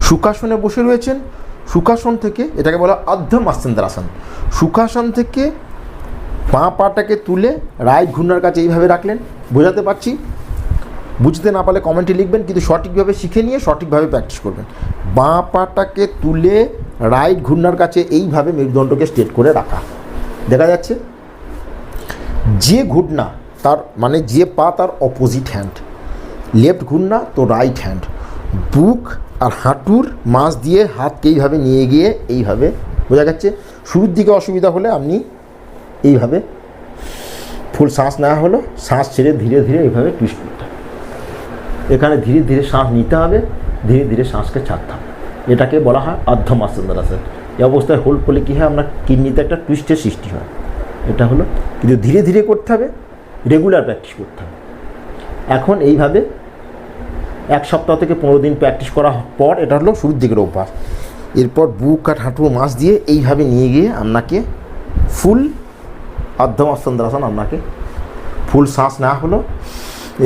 সুখাসনে বসে রয়েছেন, সুখাসন থেকে এটাকে বলা অর্ধ মৎস্যেন্দ্রাসন। সুখাসন থেকে পাটাকে তুলে রাইট ঘূর্ণার কাছে এইভাবে রাখলেন। বোঝাতে পারছি? বুঝতে না পারলে কমেন্টে লিখবেন, কিন্তু সঠিকভাবে শিখে নিয়ে সঠিকভাবে প্র্যাকটিস করবেন। পাটাকে তুলে রাইট ঘূর্ণার কাছে এইভাবে মেরুদণ্ডকে স্ট্রেট করে রাখা। দেখা যাচ্ছে যে ঘূর্ণা তার মানে যে পা তার অপোজিট হ্যান্ড, লেফট ঘূর্ণা তো রাইট হ্যান্ড। বুক আর হাঁটুর মাঝ দিয়ে হাতকে এইভাবে নিয়ে গিয়ে এইভাবে, বোঝা যাচ্ছে? শুরুর দিকে অসুবিধা হলে আপনি এইভাবে ফুল শ্বাস নেওয়া হলো, শ্বাস ছেড়ে ধীরে ধীরে এইভাবে টুইস্ট করতে হবে। এখানে ধীরে ধীরে শ্বাস নিতে হবে, ধীরে ধীরে শ্বাসকে ছাড়তে হবে। এটাকে বলা হয় অর্ধ মৎস্যেন্দ্রাসন। এই অবস্থায় হোল্ড করলে কী হয়, আমরা কিডনিতে একটা টুইস্টের সৃষ্টি হয়। এটা হলো, কিন্তু ধীরে ধীরে করতে হবে, রেগুলার প্র্যাকটিস করতে হবে। এখন এইভাবে 1 সপ্তাহ থেকে 15 দিন প্র্যাকটিস করার পর, এটা হলো শুরুর দিকের অভ্যাস। এরপর বুক আর হাঁটুর মাছ দিয়ে এইভাবে নিয়ে গিয়ে আপনাকে ফুল অর্ধ মৎস্যেন্দ্রাসন, আপনাকে ফুল শ্বাস নেওয়া হলো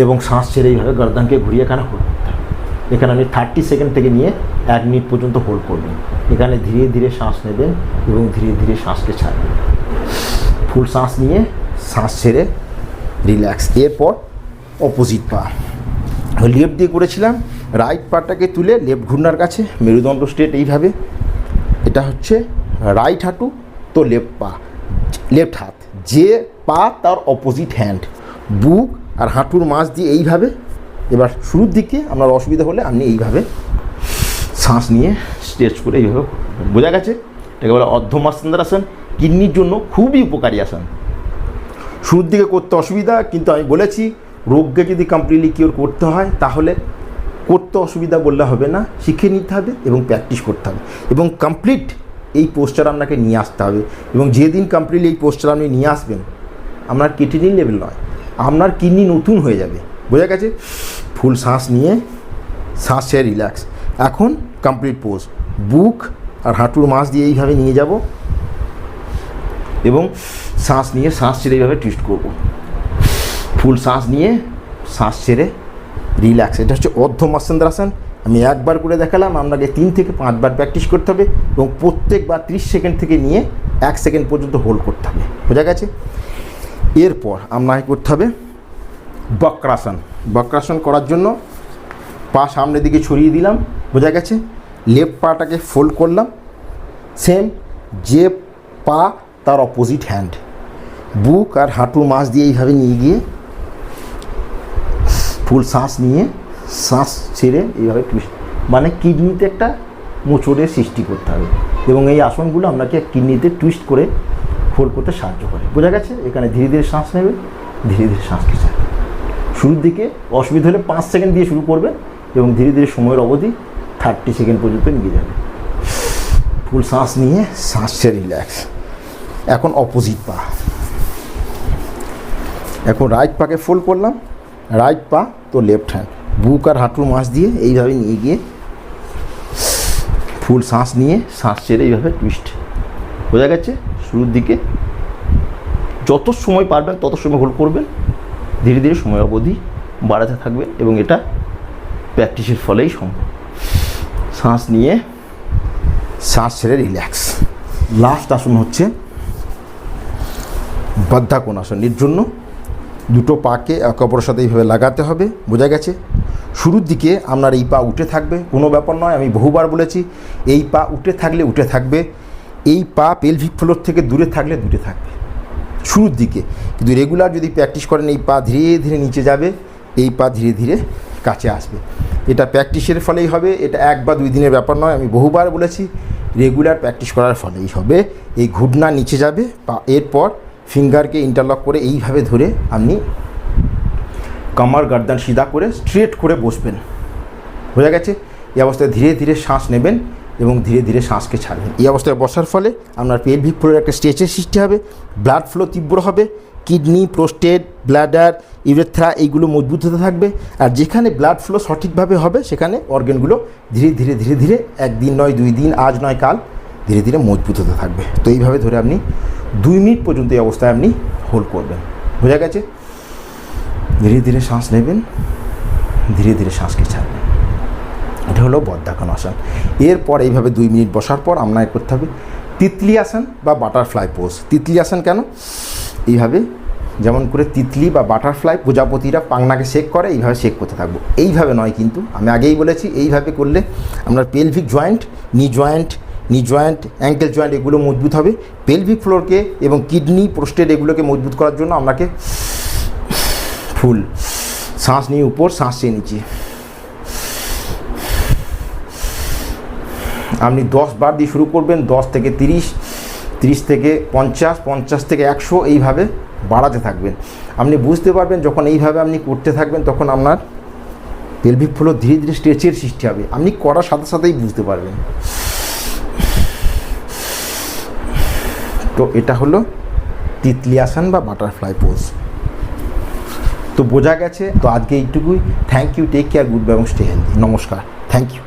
এবং শ্বাস ছেড়ে এইভাবে গর্দানকে ঘুরিয়ে এখানে হোল্ড করতে হবে। এখানে আপনি 30 সেকেন্ড থেকে নিয়ে 1 মিনিট পর্যন্ত হোল্ড করবেন। এখানে ধীরে ধীরে শ্বাস নেবেন এবং ধীরে ধীরে শ্বাসকে ছাড়বেন। ফুল শ্বাস নিয়ে শ্বাস ছেড়ে রিল্যাক্স। এরপর অপোজিট পা, লেফট দিয়ে করেছিলাম, রাইট পাটাকে তুলে লেফট ঘূর্ণার কাছে মেরুদণ্ড স্ট্রেট এইভাবে। এটা হচ্ছে রাইট হাঁটু তো লেফট পা, লেফট হাত, যে পা তার অপোজিট হ্যান্ড, বুক আর হাঁটুর মাঝ দিয়ে এইভাবে। এবার শুরুর দিকে আপনার অসুবিধা হলে আপনি এইভাবে শ্বাস নিয়ে স্ট্রেচ করে এইভাবে, বোঝা গেছে? এটাকে বলে অর্ধ মৎস্যেন্দ্রাসন। কিডনির জন্য খুবই উপকারী আসন। শুরুর দিকে করতে অসুবিধা, কিন্তু আমি বলেছি রোগকে যদি কমপ্লিটলি কিওর করতে হয় তাহলে করতে অসুবিধা বললে হবে না, শিখে নিতে হবে এবং প্র্যাকটিস করতে হবে এবং কমপ্লিট এই পোস্টার আপনাকে নিয়ে আসতে হবে। এবং যেদিন কমপ্লিটলি এই পোস্টার আপনি নিয়ে আসবেন, আপনার ক্রিয়েটিনিন লেভেল নয়, আপনার কিডনি নতুন হয়ে যাবে। বোঝা গেছে? ফুল শ্বাস নিয়ে শ্বাস ছেড়ে রিল্যাক্স। এখন কমপ্লিট পোজ, বুক আর হাঁটুর মাছ দিয়ে এইভাবে নিয়ে যাব এবং শ্বাস নিয়ে শ্বাস ছেড়ে এইভাবে টুইস্ট করব। ফুল শ্বাস নিয়ে শ্বাস ছেড়ে রিল্যাক্স। এটা হচ্ছে অর্ধ মৎস্যেন্দ্রাসন। আমি একবার করে দেখালাম, আপনাকে 3 থেকে 5 বার প্র্যাকটিস করতে হবে এবং প্রত্যেকবার 30 সেকেন্ড থেকে নিয়ে 1 সেকেন্ড পর্যন্ত হোল্ড করতে হবে। বোঝা গেছে? এরপর আপনাকে করতে হবে বক্রাসন। বক্রাসন করার জন্য পা সামনের দিকে ছড়িয়ে দিলাম, বোঝা গেছে? লেফট পাটাকে ফোল্ড করলাম, সেম যে পা তার অপোজিট হ্যান্ড, বুক আর হাঁটুর মাছ দিয়ে এইভাবে নিয়ে গিয়ে ফুল শ্বাস নিয়ে শ্বাস ছেড়ে এইভাবে টুইস্ট, মানে কিডনিতে একটা মোচড়ের সৃষ্টি করতে হবে এবং এই আসনগুলো আপনাকে কিডনিতে টুইস্ট করে হোল্ড করতে সাহায্য করে। বোঝা গেছে? এখানে ধীরে ধীরে শ্বাস নেবে, ধীরে ধীরে শ্বাসকে ছাড়বে। শুরুর দিকে অসুবিধা হলে 5 সেকেন্ড দিয়ে শুরু করবে এবং ধীরে ধীরে সময়ের অবধি 30 সেকেন্ড পর্যন্ত নিয়ে যাবে। ফুল শ্বাস নিয়ে শ্বাস ছেড়ে রিল্যাক্স। এখন অপোজিট পা, এখন রাইট পাকে ফোল্ড করলাম, রাইট পা তো লেফট হ্যান্ড, বুক আর হাঁটুর মাছ দিয়ে এইভাবে নিয়ে গিয়ে ফুল শ্বাস নিয়ে শ্বাস ছেড়ে এইভাবে টুইস্ট। বোঝা গেছে? শুরুর দিকে যত সময় পারবেন তত সময় হোল্ড করবেন, ধীরে ধীরে সময় অবধি বাড়াতে থাকবেন এবং এটা প্র্যাকটিসের ফলেই সম্ভব। শ্বাস নিয়ে শ্বাস ছেড়ে রিল্যাক্স। লাস্ট আসন হচ্ছে বদ্ধাকোণাসন। এর জন্য দুটো পাকে একে অপরের সাথে এইভাবে লাগাতে হবে। বোঝা গেছে? শুরুর দিকে আপনার এই পা উঠে থাকবে, কোনো ব্যাপার নয়, আমি বহুবার বলেছি এই পা উঠে থাকলে উঠে থাকবে, এই পা পেলভিক ফ্লোর থেকে দূরে থাকলে দূরে থাকবে শুরুর দিকে। কিন্তু রেগুলার যদি প্র্যাকটিস করেন এই পা ধীরে ধীরে নিচে যাবে, এই পা ধীরে ধীরে কাছে আসবে। এটা প্র্যাকটিসের ফলেই হবে, এটা 1 বা 2 দিনের ব্যাপার নয়, আমি বহুবার বলেছি রেগুলার প্র্যাকটিস করার ফলেই হবে। এই ঘুটনা নিচে যাবে, এরপর ফিঙ্গারকে ইন্টারলক করে এইভাবে ধরে আপনি কামার গর্দান সিধা করে স্ট্রেট করে বসবেন। বোঝা গেছে? এই অবস্থায় ধীরে ধীরে শ্বাস নেবেন এবং ধীরে ধীরে শ্বাসকে ছাড়বেন। এই অবস্থায় বসার ফলে আপনার পেলভিক ফ্লোরের একটা স্ট্রেচের সৃষ্টি হবে, ব্লাড ফ্লো তীব্র হবে, কিডনি, প্রোস্টেট, ব্লাডার, ইউরেথ্রা এইগুলো মজবুত হতে থাকবে। আর যেখানে ব্লাড ফ্লো সঠিকভাবে হবে সেখানে অর্গানগুলো ধীরে ধীরে ধীরে ধীরে 1 দিন নয় 2 দিন, আজ নয় কাল ধীরে ধীরে মজবুত হতে থাকবে। তো এইভাবে ধরে আপনি 2 মিনিট পর্যন্ত এই অবস্থায় আপনি হোল্ড করবেন। বোঝা গেছে? ধীরে ধীরে শ্বাস নেবেন, ধীরে ধীরে শ্বাসকে ছাড়বেন। এটা হলো বদ্রাসন। এরপর এইভাবে 2 মিনিট বসার পর আপনাকে করতে হবে তিতলি আসন বা বাটারফ্লাই পোজ। তিতলি আসন কেন? এইভাবে যেমন করে তিতলি বা বাটারফ্লাই প্রজাপতিরা পাংনাকে শেক করে, এইভাবে শেক করতে থাকবো। এইভাবে নয় কিন্তু, আমি আগেই বলেছি এইভাবে করলে আপনার pelvic joint, knee joint, ankle joint এগুলো মজবুত হবে। পেলভিক ফ্লোরকে এবং কিডনি, প্রোস্টেট এগুলোকে মজবুত করার জন্য আপনাকে ফুল শ্বাস নিয়ে উপর, শ্বাস নিয়ে নিচে আপনি 10 বার দিয়ে শুরু করবেন। 10 থেকে 30, 30 থেকে 50, 50 থেকে 100 এইভাবে বাড়াতে থাকবেন। আপনি বুঝতে পারবেন যখন এইভাবে আপনি করতে থাকবেন তখন আপনার পেলভিক ফ্লোর ধীরে ধীরে স্ট্রেচের সৃষ্টি হবে, আপনি করার সাথে সাথেই বুঝতে পারবেন। তো এটা হলো তিতলি আসন বা বাটারফ্লাই পোজ। তো বোঝা গেছে। তো আজকে এইটুকুই। Thank you, take care, goodbye এবং স্টে হেলদি। নমস্কার, থ্যাংক ইউ।